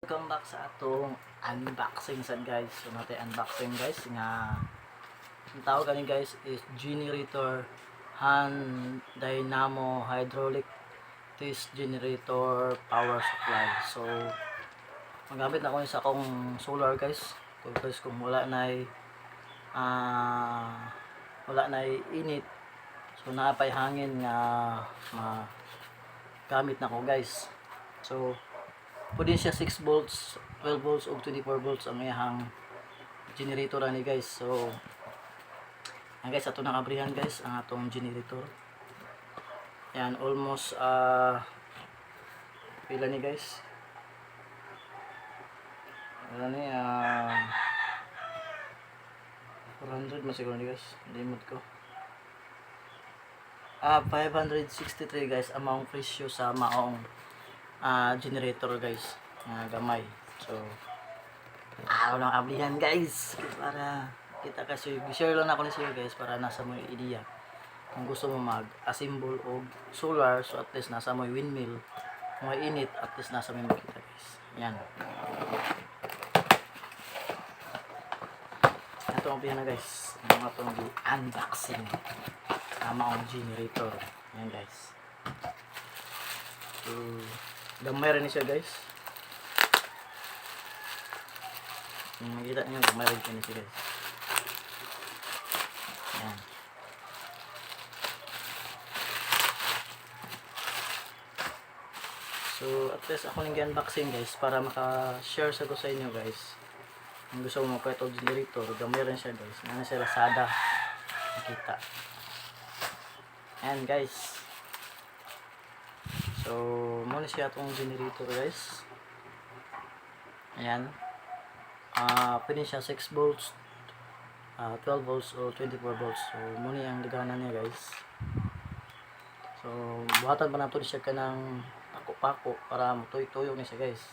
Welcome back sa atong unboxing sad guys. So natin unboxing guys nga ang tawag ani guys is generator hand dynamo hydraulic test generator power supply. So magamit na ko sa akong solar guys. Kung wala na init, so naapay hangin nga gamit na ko guys. So pwede siya 6 volts, 12 volts o 24 volts ang iyang generator ani guys. So yan guys, ato nakabrihan guys ang atong generator. Yan almost pila ni guys, wala ni 400 masiguro ni guys, limot ko. 563 guys among presyo sa maong generator guys nga gamay. So walang ablihan guys, para kita kasi share lang ako ni siya guys para nasa mo idea kung gusto mo mag-assemble o solar. So at least nasa mo windmill mga init, at least nasa mo makita guys. Yan, ito ang pihan na guys ang atong unboxing tama ang generator. Yan guys, so gamay rin siya guys. Makita nyo gamay rin siya guys. Yan, so at least ako nang unboxing guys para maka-share sa ko sa inyo guys. Kung gusto mo pa ito generator, gamay rin siya guys. Nana siya Lazada, makita. Ayan guys, so muna siya itong generator guys. Ayan, pwede siya 6 volts, 12 volts o 24 volts. So muna yung ligana niya guys. So buhatan pa natin siya ka ng pako-pako para matuyo-tuyo niya siya guys.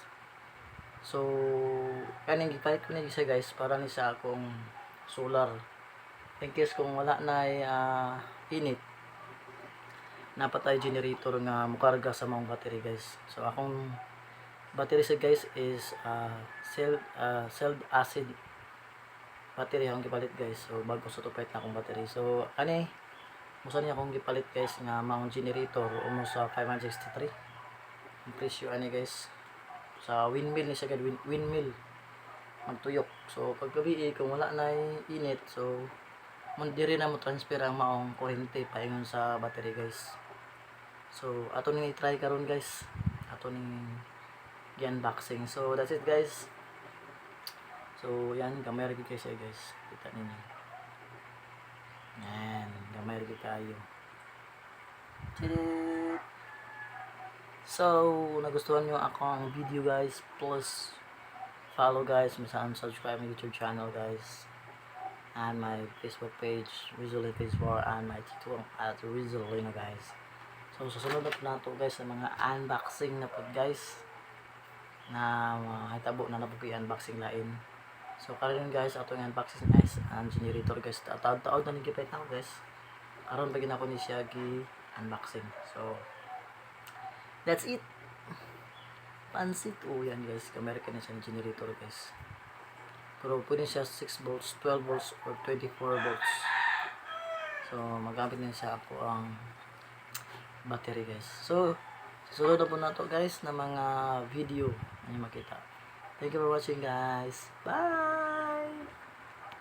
So kaning gipalit ko na siya guys para ni sa akong solar, in case kung wala na init, napatay generator nga mukarga sa mga battery guys. So akong battery sa guys is cell acid battery akong gipalit guys. So bago sa tupait na akong battery. So ani musa niya akong gipalit guys nga mount generator almost sa 563 ang presyo ani guys. Sa windmill ni siya guys, windmill magtuyok. So paggabi kung wala na init, so diri na mo transfer ang maong kuryente paingon sa battery guys. So ato ning i-try karon guys, ato ning gi-unboxing. So that's it guys. So yan, gamay ra gyud siya guys, kita ninyo. Yan, gamay ra gyud kayo. So nagustuhan nyo akong video guys, plus follow guys, subscribe my YouTube channel guys, and my Facebook page Rizal Facebook, and my TikTok at Rizal guys. So susunod na po na ito guys sa mga unboxing na po guys, na hitabo na po yung unboxing lain. So karon guys ato yung unboxing guys ang generator guys. Taod na nagipait na ako guys, karon bagin ako ni siya gi unboxing. So that's it. Pansit yan guys, kamera ka na siya ng generator guys. Pero pwede siya 6 volts, 12 volts or 24 volts. So magamit na siya ako ang battery guys. So susunod na po na to guys na mga video na makita. Thank you for watching guys. Bye!